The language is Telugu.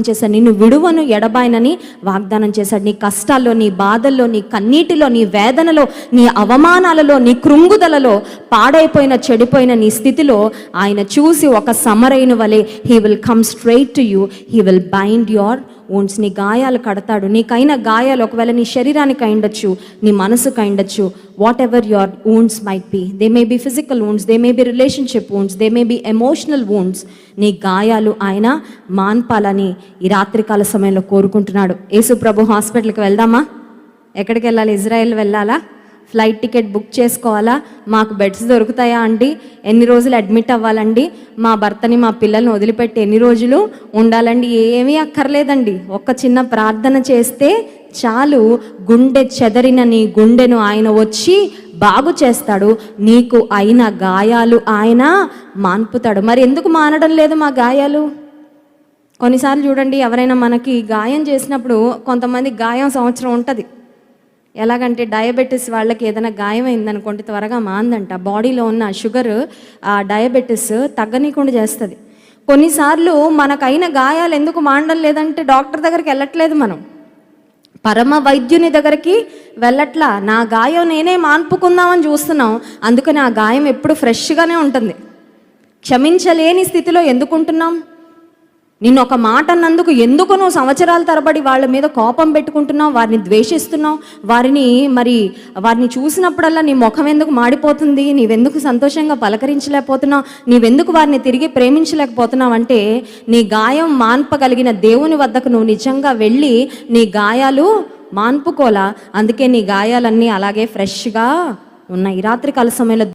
చేశాడు, నిన్ను విడువను ఎడబాయనని వాగ్దానం చేశాడు. నీ కష్టాల్లో, నీ బాధల్లో, నీ కన్నీటిలో, నీ వేదనలో, నీ అవమానాలలో, నీ కృంగుదలలో, పాడైపోయిన చెడిపోయిన నీ స్థితిలో ఆయన చూసి ఒక సమరయుని వలె he will come straight to you, he will bind your wounds. నీ గాయాలు కడతాడు. నీకైన గాయాలు ఒకవేళ నీ శరీరానికి అయిండొచ్చు, నీ మనసుకు అయిండొచ్చు. Whatever your wounds might be, they may be physical wounds, they may be relationship wounds, they may be emotional wounds. నీ గాయాలు ఆయన మాన్పాలని ఈ రాత్రికాల సమయంలో కోరుకుంటున్నాడు. యేసు ప్రభు హాస్పిటల్కి వెళ్దామా? ఎక్కడికి వెళ్ళాలి? ఇజ్రాయెల్ వెళ్ళాలా? ఫ్లైట్ టికెట్ బుక్ చేసుకోవాలా? మాకు బెడ్స్ దొరుకుతాయా అండి? ఎన్ని రోజులు అడ్మిట్ అవ్వాలండి? మా భర్తని మా పిల్లల్ని వదిలిపెట్టి ఎన్ని రోజులు ఉండాలండి? ఏమీ అక్కర్లేదండి. ఒక చిన్న ప్రార్థన చేస్తే చాలు, గుండె చెదరిన నీ గుండెను ఆయన వచ్చి బాగు చేస్తాడు. నీకు అయిన గాయాలు ఆయన మాన్పుతాడు. మరి ఎందుకు మానడం లేదు మా గాయాలు? కొన్నిసార్లు చూడండి, ఎవరైనా మనకి గాయం చేసినప్పుడు కొంతమంది గాయం సంవత్సరం ఉంటుంది. ఎలాగంటే డయాబెటీస్ వాళ్ళకి ఏదైనా గాయం అయిందనుకోండి త్వరగా మాందంట. బాడీలో ఉన్న షుగర్ ఆ డయాబెటీస్ తగ్గనీయకుండా చేస్తుంది. కొన్నిసార్లు మనకైన గాయాలు ఎందుకు మాండడం లేదంటే డాక్టర్ దగ్గరికి వెళ్ళట్లేదు, మనం పరమ వైద్యుని దగ్గరికి వెళ్ళట్లా. నా గాయం నేనే మాన్పుకుందామని చూస్తున్నాం. అందుకని ఆ గాయం ఎప్పుడు ఫ్రెష్గానే ఉంటుంది. క్షమించలేని స్థితిలో ఎందుకుంటున్నాం? నిన్ను ఒక మాట అన్నందుకు ఎందుకు నువ్వు సంవత్సరాల తరబడి వాళ్ళ మీద కోపం పెట్టుకుంటున్నావు, వారిని ద్వేషిస్తున్నావు, వారిని చూసినప్పుడల్లా నీ ముఖం ఎందుకు మాడిపోతుంది? నీవెందుకు సంతోషంగా పలకరించలేకపోతున్నావు? నీవెందుకు వారిని తిరిగి ప్రేమించలేకపోతున్నావు? అంటే నీ గాయం మాన్పగలిగిన దేవుని వద్దకు నువ్వు నిజంగా వెళ్ళి నీ గాయాలు మాన్పుకోలా. అందుకే నీ గాయాలన్నీ అలాగే ఫ్రెష్గా ఉన్నాయి. ఈ రాత్రికాల సమయంలో